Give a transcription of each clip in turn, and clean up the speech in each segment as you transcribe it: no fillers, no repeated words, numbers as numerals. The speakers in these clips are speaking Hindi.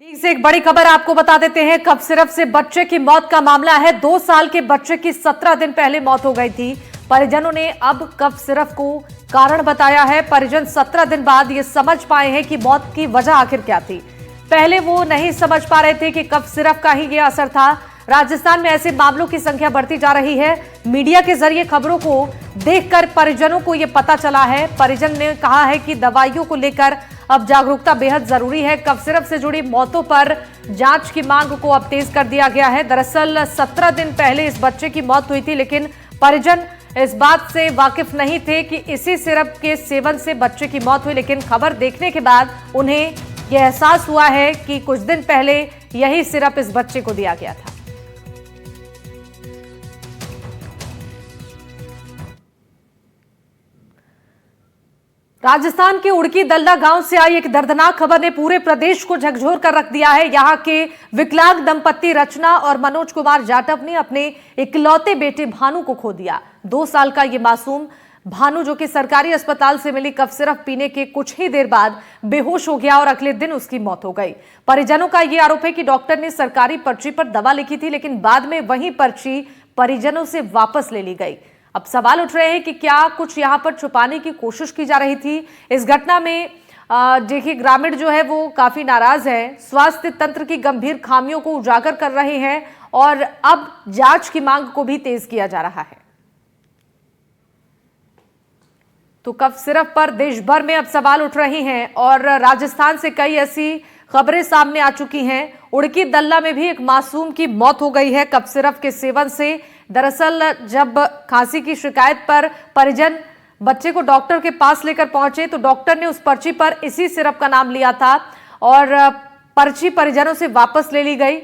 लीग से एक बड़ी खबर आपको बता देते हैं। कफ सिरप से बच्चे की मौत का मामला है। 2 साल के बच्चे की 17 दिन पहले मौत हो गई थी। परिजनों ने अब कफ सिरप को कारण बताया है। परिजन 17 दिन बाद ये समझ पाए हैं कि मौत की वजह आखिर क्या थी। पहले वो नहीं समझ पा रहे थे कि कफ सिरप का ही ये असर था। राजस्थान में ऐसे मामलों की संख्या बढ़ती जा रही है। मीडिया के जरिए खबरों को देखकर परिजनों को यह पता चला है। परिजन ने कहा है कि दवाइयों को लेकर अब जागरूकता बेहद जरूरी है। कफ सिरप से जुड़ी मौतों पर जांच की मांग को अब तेज कर दिया गया है। दरअसल 17 दिन पहले इस बच्चे की मौत हुई थी, लेकिन परिजन इस बात से वाकिफ नहीं थे कि इसी सिरप के सेवन से बच्चे की मौत हुई। लेकिन खबर देखने के बाद उन्हें यह एहसास हुआ है कि कुछ दिन पहले यही सिरप इस बच्चे को दिया गया था। राजस्थान के उड़की दल्ला गांव से आई एक दर्दनाक खबर ने पूरे प्रदेश को झकझोर कर रख दिया है। यहां के विकलांग दंपत्ति रचना और मनोज कुमार जाटव ने अपने इकलौते बेटे भानु को खो दिया। 2 साल का ये मासूम भानु, जो कि सरकारी अस्पताल से मिली कफ सिरप पीने के कुछ ही देर बाद बेहोश हो गया और अगले दिन उसकी मौत हो गई। परिजनों का यह आरोप है कि डॉक्टर ने सरकारी पर्ची पर दवा लिखी थी, लेकिन बाद में वही पर्ची परिजनों से वापस ले ली गई। अब सवाल उठ रहे हैं कि क्या कुछ यहां पर छुपाने की कोशिश की जा रही थी। इस घटना में देखिए, ग्रामीण जो है वो काफी नाराज है। स्वास्थ्य तंत्र की गंभीर खामियों को उजागर कर रहे हैं और अब जांच की मांग को भी तेज किया जा रहा है। तो कफ सिरप पर देश भर में अब सवाल उठ रहे हैं और राजस्थान से कई ऐसी खबरें सामने आ चुकी हैं। उड़की दल्ला में भी एक मासूम की मौत हो गई है कफ सिरप के सेवन से। दरअसल जब खांसी की शिकायत पर परिजन बच्चे को डॉक्टर के पास लेकर पहुंचे तो डॉक्टर ने उस पर्ची पर इसी सिरप का नाम लिया था और पर्ची परिजनों से वापस ले ली गई।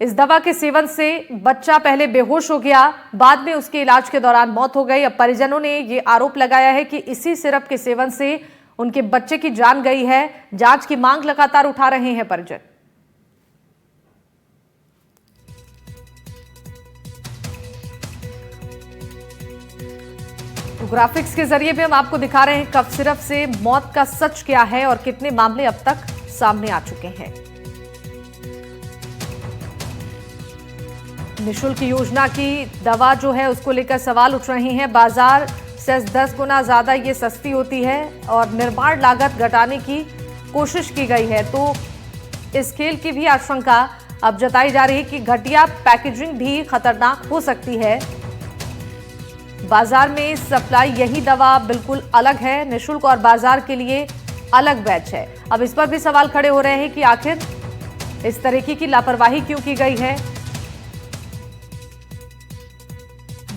इस दवा के सेवन से बच्चा पहले बेहोश हो गया, बाद में उसके इलाज के दौरान मौत हो गई। अब परिजनों ने ये आरोप लगाया है कि इसी सिरप के सेवन से उनके बच्चे की जान गई है। जांच की मांग लगातार उठा रहे हैं परिजन। तो ग्राफिक्स के जरिए भी हम आपको दिखा रहे हैं कफ सिरप से मौत का सच क्या है और कितने मामले अब तक सामने आ चुके हैं। निःशुल्क योजना की दवा जो है उसको लेकर सवाल उठ रहे हैं। बाजार से 10 गुना ज्यादा ये सस्ती होती है और निर्माण लागत घटाने की कोशिश की गई है। तो इस खेल की भी आशंका अब जताई जा रही है कि घटिया पैकेजिंग भी खतरनाक हो सकती है। बाजार में सप्लाई यही दवा बिल्कुल अलग है, निःशुल्क और बाजार के लिए अलग बैच है। अब इस पर भी सवाल खड़े हो रहे हैं कि आखिर इस तरीके की लापरवाही क्यों की गई है।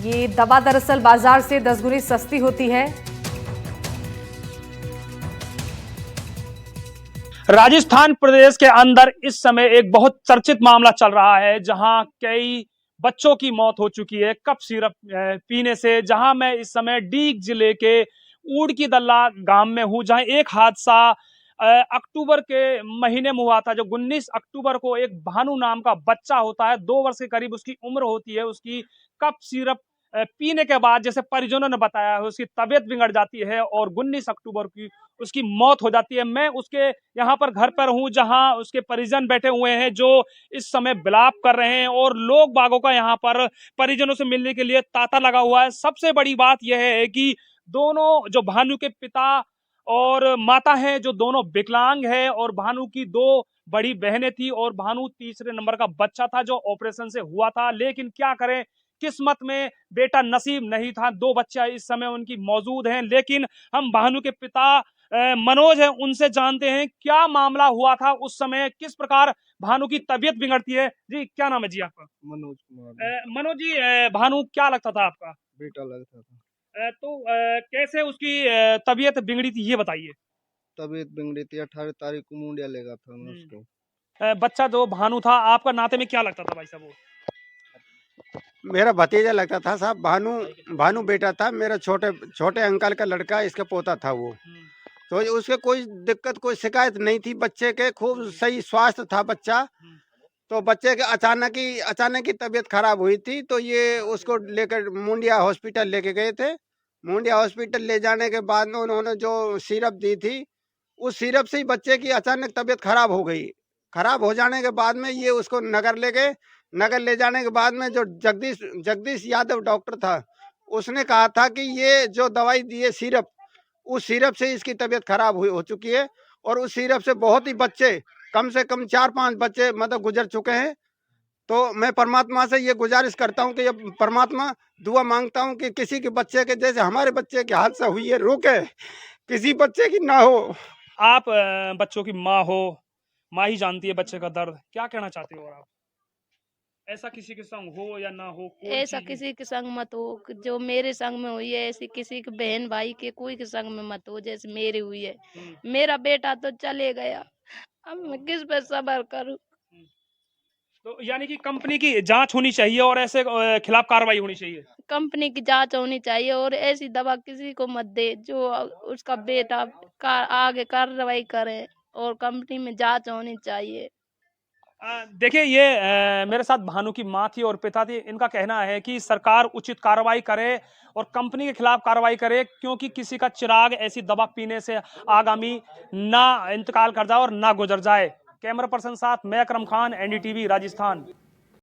ये दवा दरअसल बाजार से 10 गुनी सस्ती होती है। राजस्थान प्रदेश के अंदर इस समय एक बहुत चर्चित मामला चल रहा है, जहां कई बच्चों की मौत हो चुकी है कफ सिरप पीने से। जहां मैं इस समय डीग जिले के उड़की दल्ला गांव में हूं, जहां एक हादसा अक्टूबर के महीने में हुआ था। जो 19 अक्टूबर को एक भानु नाम का बच्चा होता है, 2 वर्ष के करीब उसकी उम्र होती है। उसकी कफ सिरप पीने के बाद, जैसे परिजनों ने बताया है, उसकी तबीयत बिगड़ जाती है और 19 अक्टूबर की उसकी मौत हो जाती है। मैं उसके यहाँ पर घर पर हूँ, जहाँ उसके परिजन बैठे हुए हैं, जो इस समय विलाप कर रहे हैं और लोग बागों का यहाँ पर परिजनों से मिलने के लिए तांता लगा हुआ है। सबसे बड़ी बात यह है कि दोनों, जो भानु के पिता और माता हैं, जो दोनों विकलांग है और भानु की 2 बड़ी बहनें थी और भानु तीसरे नंबर का बच्चा था जो ऑपरेशन से हुआ था। लेकिन क्या करें, किस्मत में बेटा नसीब नहीं था। 2 बच्चा इस समय उनकी मौजूद हैं। लेकिन हम भानु के पिता मनोज हैं, उनसे जानते हैं क्या मामला हुआ था उस समय, किस प्रकार भानु की तबीयत बिगड़ती है। जी, क्या नाम है जी आपका? मनोज कुमार। मनोज जी, भानु क्या लगता था आपका? बेटा लगता था। तो कैसे उसकी तबीयत बिगड़ी थी, ये बताइए। तबीयत बिगड़ी थी, 18 तारीख को मुंडिया लेगा था मैं उसको। बच्चा जो भानु था, आपका नाते में क्या लगता था भाई साहब? वो मेरा भतीजा लगता था साहब। भानु भानु बेटा था मेरा, छोटे छोटे अंकल का लड़का, इसका पोता था वो। तो उसके कोई दिक्कत, कोई शिकायत नहीं थी बच्चे के, खूब सही स्वास्थ्य था बच्चा। तो बच्चे के अचानक ही तबीयत खराब हुई थी, तो ये उसको लेकर मुंडिया हॉस्पिटल लेके गए थे। मुंडिया हॉस्पिटल ले जाने के बाद में उन्होंने जो सिरप दी थी, उस सिरप से ही बच्चे की अचानक तबीयत खराब हो गई। खराब हो जाने के बाद में ये उसको नगर ले गए। नगर ले जाने के बाद में जो जगदीश यादव डॉक्टर था, उसने कहा था कि ये जो दवाई दी है सिरप, उस सिरप से इसकी तबीयत खराब हो चुकी है और उस सिरप से बहुत ही बच्चे, कम से कम 4-5 बच्चे मतलब गुजर चुके हैं। तो मैं परमात्मा से ये गुजारिश करता हूँ कि ये परमात्मा दुआ मांगता हूँ कि किसी के बच्चे के जैसे हमारे बच्चे के हादसा हुई है रोके, किसी बच्चे की ना हो। आप बच्चों की माँ हो, माँ ही जानती है बच्चे का दर्द, क्या कहना चाहते हो आप? ऐसा किसी के संग हो या ना हो, कोई ऐसा चीज किसी के संग मत हो जो मेरे संग में हुई है, ऐसी किसी के बहन भाई के कोई के संग में मत हो जैसे मेरी हुई है। मेरा बेटा तो चले गया, अब मैं किस पे सब्र करूं। तो यानी कि कंपनी की जांच होनी चाहिए और ऐसे खिलाफ कार्रवाई होनी चाहिए। कंपनी की जांच होनी चाहिए और ऐसी दवा किसी को मत दे जो उसका बेटा का आगे कार्रवाई करे और कंपनी में जांच होनी चाहिए। देखिए ये मेरे साथ भानु की माँ थी और पिता थी। इनका कहना है कि सरकार उचित कार्रवाई करे और कंपनी के खिलाफ कार्रवाई करे, क्योंकि किसी का चिराग ऐसी दवा पीने से आगामी ना इंतकाल कर जाए और ना गुजर जाए। कैमरा पर्सन साथ मैं अकरम खान, NDTV राजस्थान।